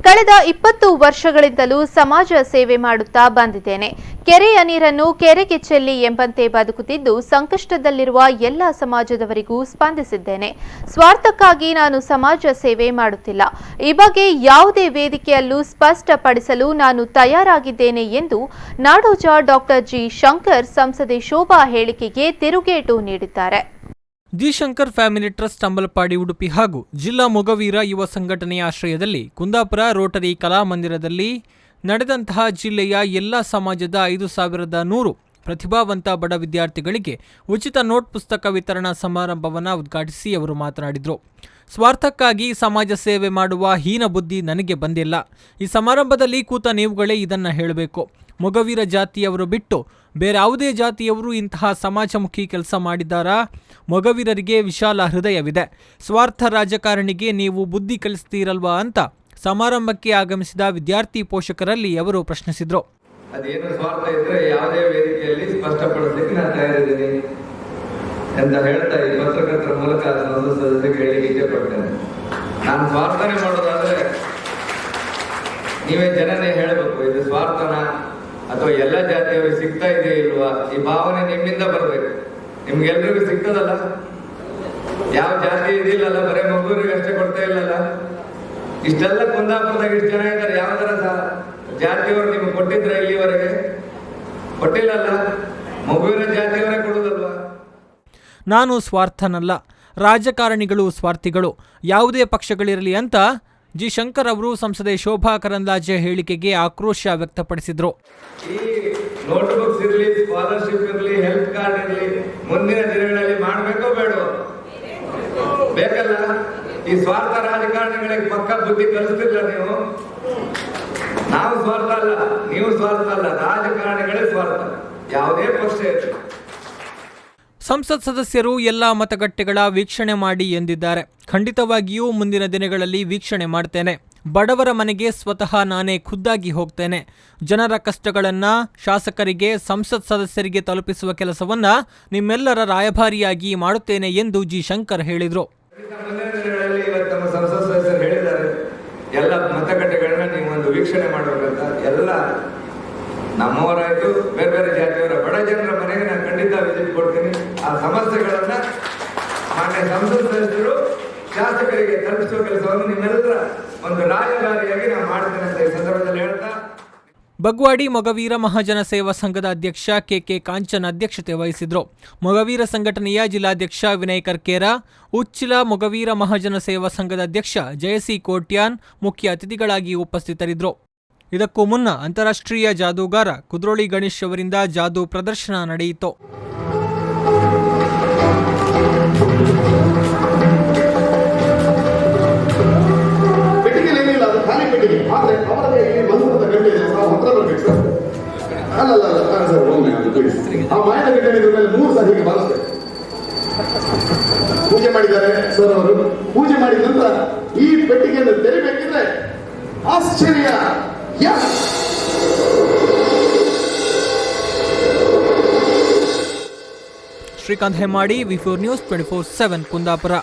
ಕಳೆದ 20 ವರ್ಷಗಳಿಂದಲೂ ಸಮಾಜ ಸೇವೆ ಮಾಡುತ್ತಾ ಬಂದಿದ್ದೇನೆ. ಕೆರೆಯ ನೀರನ್ನು ಕೆರೆಗೆ ಚೆಲ್ಲಿ ಎಂಬಂತೆ ಬದುಕುತ್ತಿದ್ದು ಸಂಕಷ್ಟದಲ್ಲಿರುವ ಎಲ್ಲ ಸಮಾಜದವರಿಗೂ ಸ್ಪಂದಿಸಿದ್ದೇನೆ. ಸ್ವಾರ್ಥಕ್ಕಾಗಿ ನಾನು ಸಮಾಜ ಸೇವೆ ಮಾಡುತ್ತಿಲ್ಲ. ಈ ಬಗ್ಗೆ ಯಾವುದೇ ವೇದಿಕೆಯಲ್ಲೂ ಸ್ಪಷ್ಟಪಡಿಸಲು ನಾನು ತಯಾರಾಗಿದ್ದೇನೆ ಎಂದು ನಾಡೋಜ ಡಾಕ್ಟರ್ ಜಿ ಶಂಕರ್ ಸಂಸದೆ ಶೋಭಾ ಹೇಳಿಕೆಗೆ ತಿರುಗೇಟು ನೀಡಿದ್ದಾರೆ. G Shankar family trust Ambalpadi Udupi ಹಾಗೂ ಜಿಲ್ಲಾ ಮೊಗವೀರ ಯುವ ಸಂಘಟನೆಯ ಆಶ್ರಯದಲ್ಲಿ ಕುಂದಾಪುರ ರೋಟರಿ ಕಲಾಮಂದಿರದಲ್ಲಿ ನಡೆದಂತಹ ಜಿಲ್ಲೆಯ ಎಲ್ಲ ಸಮಾಜದ 5100 ಪ್ರತಿಭಾವಂತ ಬಡ ವಿದ್ಯಾರ್ಥಿಗಳಿಗೆ ಉಚಿತ ನೋಟ್ ಪುಸ್ತಕ ವಿತರಣಾ ಸಮಾರಂಭವನ್ನು ಉದ್ಘಾಟಿಸಿ ಅವರು ಮಾತನಾಡಿದರು. ಸ್ವಾರ್ಥಕ್ಕಾಗಿ ಸಮಾಜ ಸೇವೆ ಮಾಡುವ ಹೀನ ಬುದ್ಧಿ ನನಗೆ ಬಂದಿಲ್ಲ. ಈ ಸಮಾರಂಭದಲ್ಲಿ ಕೂತ ನೀವುಗಳೇ ಇದನ್ನು ಹೇಳಬೇಕು. ಮೊಗವೀರ ಜಾತಿಯವರು ಬಿಟ್ಟು ಬೇರೆ ಯಾವುದೇ ಜಾತಿಯವರು ಇಂತಹ ಸಮಾಜಮುಖಿ ಕೆಲಸ ಮಾಡಿದ್ದಾರಾ? ಮೊಗವೀರರಿಗೆ ವಿಶಾಲ ಹೃದಯವಿದೆ. ಸ್ವಾರ್ಥ ರಾಜಕಾರಣಿಗೆ ನೀವು ಬುದ್ಧಿ ಕಲಿಸ್ತೀರಲ್ವಾ ಅಂತ ಸಮಾರಂಭಕ್ಕೆ ಆಗಮಿಸಿದ ವಿದ್ಯಾರ್ಥಿ ಪೋಷಕರಲ್ಲಿ ಅವರು ಪ್ರಶ್ನಿಸಿದರು. ಅದೇನು ಸ್ವಾರ್ಥ ಇದ್ರೆ ಯಾವುದೇ ವೇದಿಕೆಯಲ್ಲಿ ಸ್ಪಷ್ಟಪಡಿಸಲಿಕ್ಕೆ ನಾನು ತಯಾರಿದ್ದೀನಿ ಅಂತ ಹೇಳ್ತಾ ಈ ಪತ್ರಕರ್ತರ ಮೂಲಕ ಸದಸ್ಯರಿಗೆ ಹೇಳಿ ಇಷ್ಟಪಡ್ತೇನೆ. ನಾನು ಸ್ವಾರ್ಥನೆ ಮಾಡೋದಾದ್ರೆ ನೀವೇ ಜನನೇ ಹೇಳಬೇಕು, ಇದು ಸ್ವಾರ್ಥನ ಅಥವಾ ಎಲ್ಲ ಜಾತಿಯವ್ರಿಗೆ ಸಿಗ್ತಾ ಇದೆ ಇಲ್ವಾ? ಈ ಭಾವನೆ ನಿಮ್ಮಿಂದ ಬರ್ಬೇಕು. ನಿಮ್ಗೆಲ್ರಿಗೂ ಸಿಗ್ತದಲ್ಲ, ಯಾವ ಜಾತಿ ಇದಿಲ್ಲಲ್ಲ, ಬರೇ ಮಗುವರಿಗೆ ಅಷ್ಟೇ ಕೊಡ್ತಾ ಇಲ್ಲಲ್ಲ. ಇಷ್ಟೆಲ್ಲ ಕುಂದಾಪುರದಾಗ ಇಷ್ಟು ಜನ ಇದ್ದಾರೆ, ಯಾವ್ದಾರ ಜಾತಿಯವರು ನಿಮ್ಗೆ ಕೊಟ್ಟಿದ್ರೆ ಇಲ್ಲಿವರೆಗೆ? ಕೊಟ್ಟಿಲ್ಲಲ್ಲ, ಮಗುವಿನ ಜಾತಿಯವರೇ ಕೊಡುದಲ್ವಾ? ನಾನು ಸ್ವಾರ್ಥನಲ್ಲ, ರಾಜಕಾರಣಿಗಳು ಸ್ವಾರ್ಥಿಗಳು, ಯಾವುದೇ ಪಕ್ಷಗಳಿರಲಿ ಅಂತ ಜಿ ಶಂಕರ್ ಅವರು ಸಂಸದೆ ಶೋಭಾ ಕರಂದ್ಲಾಜೆ ಹೇಳಿಕೆಗೆ ಆಕ್ರೋಶ ವ್ಯಕ್ತಪಡಿಸಿದರು. ಈ ನೋಟ್ಬುಕ್ಸ್ ಇರಲಿ, ಸ್ಕಾಲರ್ಶಿಪ್ ಇರಲಿ, ಹೆಲ್ತ್ ಕಾರ್ಡ್ ಇರಲಿ, ಮುಂದಿನ ದಿನಗಳಲ್ಲಿ ಮಾಡಬೇಕೋ ಬೇಡೋ? ಬೇಕಲ್ಲ. ಈ ಸ್ವಾರ್ಥ ರಾಜಕಾರಣಿಗಳಿಗೆ ಪಕ್ಕ ಬುದ್ಧಿ ಕಲಿಸ್ತಿರ್ಲ ನೀವು? ನಾವು ಸ್ವಾರ್ಥ ಅಲ್ಲ, ನೀವು ಸ್ವಾರ್ಥ ಅಲ್ಲ, ರಾಜಕಾರಣಿಗಳೇ ಸ್ವಾರ್ಥ, ಯಾವುದೇ ಪಕ್ಷ ಇರಲಿ. ಸಂಸತ್ ಸದಸ್ಯರು ಎಲ್ಲ ಮತಗಟ್ಟೆಗಳ ವೀಕ್ಷಣೆ ಮಾಡಿ ಎಂದಿದ್ದಾರೆ. ಖಂಡಿತವಾಗಿಯೂ ಮುಂದಿನ ದಿನಗಳಲ್ಲಿ ವೀಕ್ಷಣೆ ಮಾಡ್ತೇನೆ. ಬಡವರ ಮನೆಗೆ ಸ್ವತಃ ನಾನೇ ಖುದ್ದಾಗಿ ಹೋಗ್ತೇನೆ. ಜನರ ಕಷ್ಟಗಳನ್ನು ಶಾಸಕರಿಗೆ, ಸಂಸತ್ ಸದಸ್ಯರಿಗೆ ತಲುಪಿಸುವ ಕೆಲಸವನ್ನ ನಿಮ್ಮೆಲ್ಲರ ರಾಯಭಾರಿಯಾಗಿ ಮಾಡುತ್ತೇನೆ ಎಂದು ಜಿ ಶಂಕರ್ ಹೇಳಿದರು. ನಮ್ಮ ಸಂಸತ್ ಸದಸ್ಯರು ಹೇಳಿದ್ದಾರೆ, ಎಲ್ಲ ಮತಗಟ್ಟೆಗಳನ್ನ ನೀವು ಒಂದು ವೀಕ್ಷಣೆ ಮಾಡಬೇಕಂತ. ಎಲ್ಲ ನಮ್ಮವರಾಯ್ತು, ಬೇರೆ ಬೇರೆ ಜಾತಿಯವರ ಬಡ ಜನರ ಮನೆಗೆ ನಾನು ಖಂಡಿತ ವಿಸಿಟ್ ಕೊಡ್ತೀನಿ. ಆ ಸಮಸ್ಯೆಗಳನ್ನ ಮಾನ್ಯ ಸಂಸತ್ ಸದಸ್ಯರು ಶಾಸಕರಿಗೆ ತಲುಪಿಸುವ ಕೆಲಸವನ್ನು ನಿಮ್ಮೆಲ್ಲರ ಒಂದು ರಾಯಭಾರಿಯಾಗಿ ನಾನು ಮಾಡ್ತೇನೆ ಅಂತ ಈ ಸಂದರ್ಭದಲ್ಲಿ ಹೇಳ್ತಾ, ಬಗ್ವಾಡಿ ಮೊಗವೀರ ಮಹಾಜನ ಸೇವಾ ಸಂಘದ ಅಧ್ಯಕ್ಷ ಕೆ ಕಾಂಚನ್ ಅಧ್ಯಕ್ಷತೆ ವಹಿಸಿದ್ರು. ಮೊಗವೀರ ಸಂಘಟನೆಯ ಜಿಲ್ಲಾಧ್ಯಕ್ಷ ವಿನಯ್ ಕರ್ಕೇರ, ಉಚ್ಚಿಲ ಮೊಗವೀರ ಮಹಾಜನ ಸೇವಾ ಸಂಘದ ಅಧ್ಯಕ್ಷ ಜಯಸಿ ಕೋಟ್ಯಾನ್ ಮುಖ್ಯ ಅತಿಥಿಗಳಾಗಿ ಉಪಸ್ಥಿತರಿದ್ದರು. ಇದಕ್ಕೂ ಮುನ್ನ ಅಂತಾರಾಷ್ಟ್ರೀಯ ಜಾದೂಗಾರ ಕುದ್ರೋಳಿ ಗಣೇಶ್ ಅವರಿಂದ ಜಾದೂ ಪ್ರದರ್ಶನ ನಡೆಯಿತು. ಪೂಜೆ ಮಾಡಿದ್ದಾರೆ ಸರ್ ಅವರು. ಪೂಜೆ ಮಾಡಿದ ನಂತರ ಈ ಪೆಟ್ಟಿಗೆಯನ್ನು ತೆರಿಬೇಕಿದ್ರೆ ಆಶ್ಚರ್ಯ. ಶ್ರೀಕಾಂತ್ ಹೆಮ್ಮಾಡಿ, ವಿ4 ನ್ಯೂಸ್ 24/7 ಕುಂದಾಪುರ.